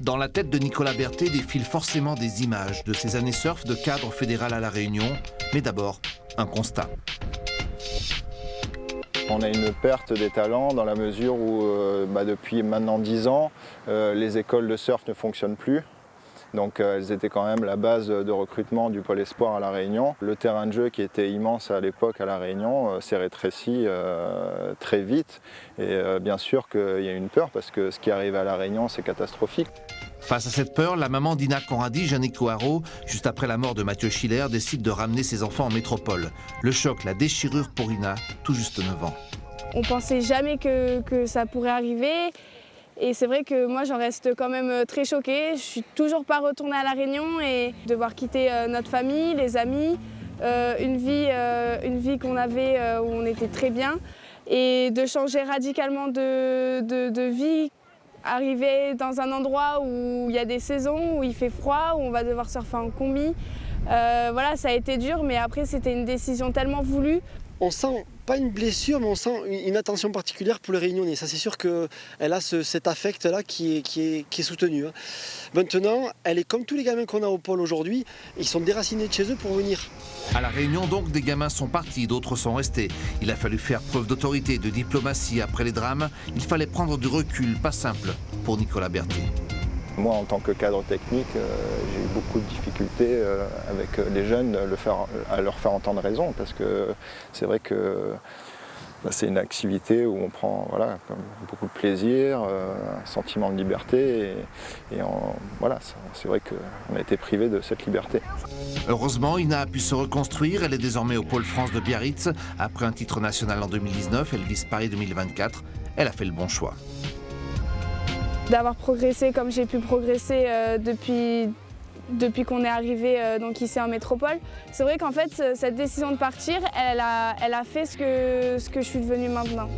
Dans la tête de Nicolas Berthet défilent forcément des images de ses années surf de cadre fédéral à La Réunion. Mais d'abord, un constat. On a une perte des talents dans la mesure où depuis maintenant 10 ans, les écoles de surf ne fonctionnent plus. Donc elles étaient quand même la base de recrutement du pôle espoir à La Réunion. Le terrain de jeu qui était immense à l'époque à La Réunion s'est rétréci très vite. Et bien sûr qu'il y a une peur parce que ce qui arrive à La Réunion, c'est catastrophique. Face à cette peur, la maman d'Ina Conradi, Jannick Coharo, juste après la mort de Mathieu Schiller, décide de ramener ses enfants en métropole. Le choc, la déchirure pour Ina, tout juste 9 ans. On pensait jamais que ça pourrait arriver. Et c'est vrai que moi, j'en reste quand même très choquée. Je suis toujours pas retournée à La Réunion et devoir quitter notre famille, les amis, une vie qu'on avait où on était très bien. Et de changer radicalement de vie, arriver dans un endroit où il y a des saisons, où il fait froid, où on va devoir surfer en combi. Voilà, ça a été dur, mais après, c'était une décision tellement voulue. On sent pas une blessure, mais on sent une attention particulière pour les Réunionnais. Ça, c'est sûr qu'elle a cet affect-là qui est soutenu. Maintenant, elle est comme tous les gamins qu'on a au pôle aujourd'hui. Ils sont déracinés de chez eux pour venir. À La Réunion, donc, des gamins sont partis, d'autres sont restés. Il a fallu faire preuve d'autorité, de diplomatie. Après les drames, il fallait prendre du recul, pas simple, pour Nicolas Berthet. Moi, en tant que cadre technique, j'ai eu beaucoup de difficultés avec les jeunes à leur faire entendre raison, parce que c'est vrai que c'est une activité où on prend beaucoup de plaisir, un sentiment de liberté, et c'est vrai qu'on a été privé de cette liberté. Heureusement, Ina a pu se reconstruire. Elle est désormais au Pôle France de Biarritz. Après un titre national en 2019, elle vise Paris 2024. Elle a fait le bon choix. D'avoir progressé comme j'ai pu progresser depuis qu'on est arrivé ici en métropole. C'est vrai qu'en fait, cette décision de partir, elle a fait ce que je suis devenue maintenant.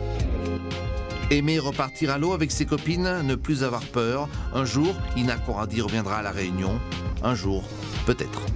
Aimer repartir à l'eau avec ses copines, ne plus avoir peur. Un jour, Ina Conradi reviendra à La Réunion. Un jour, peut-être.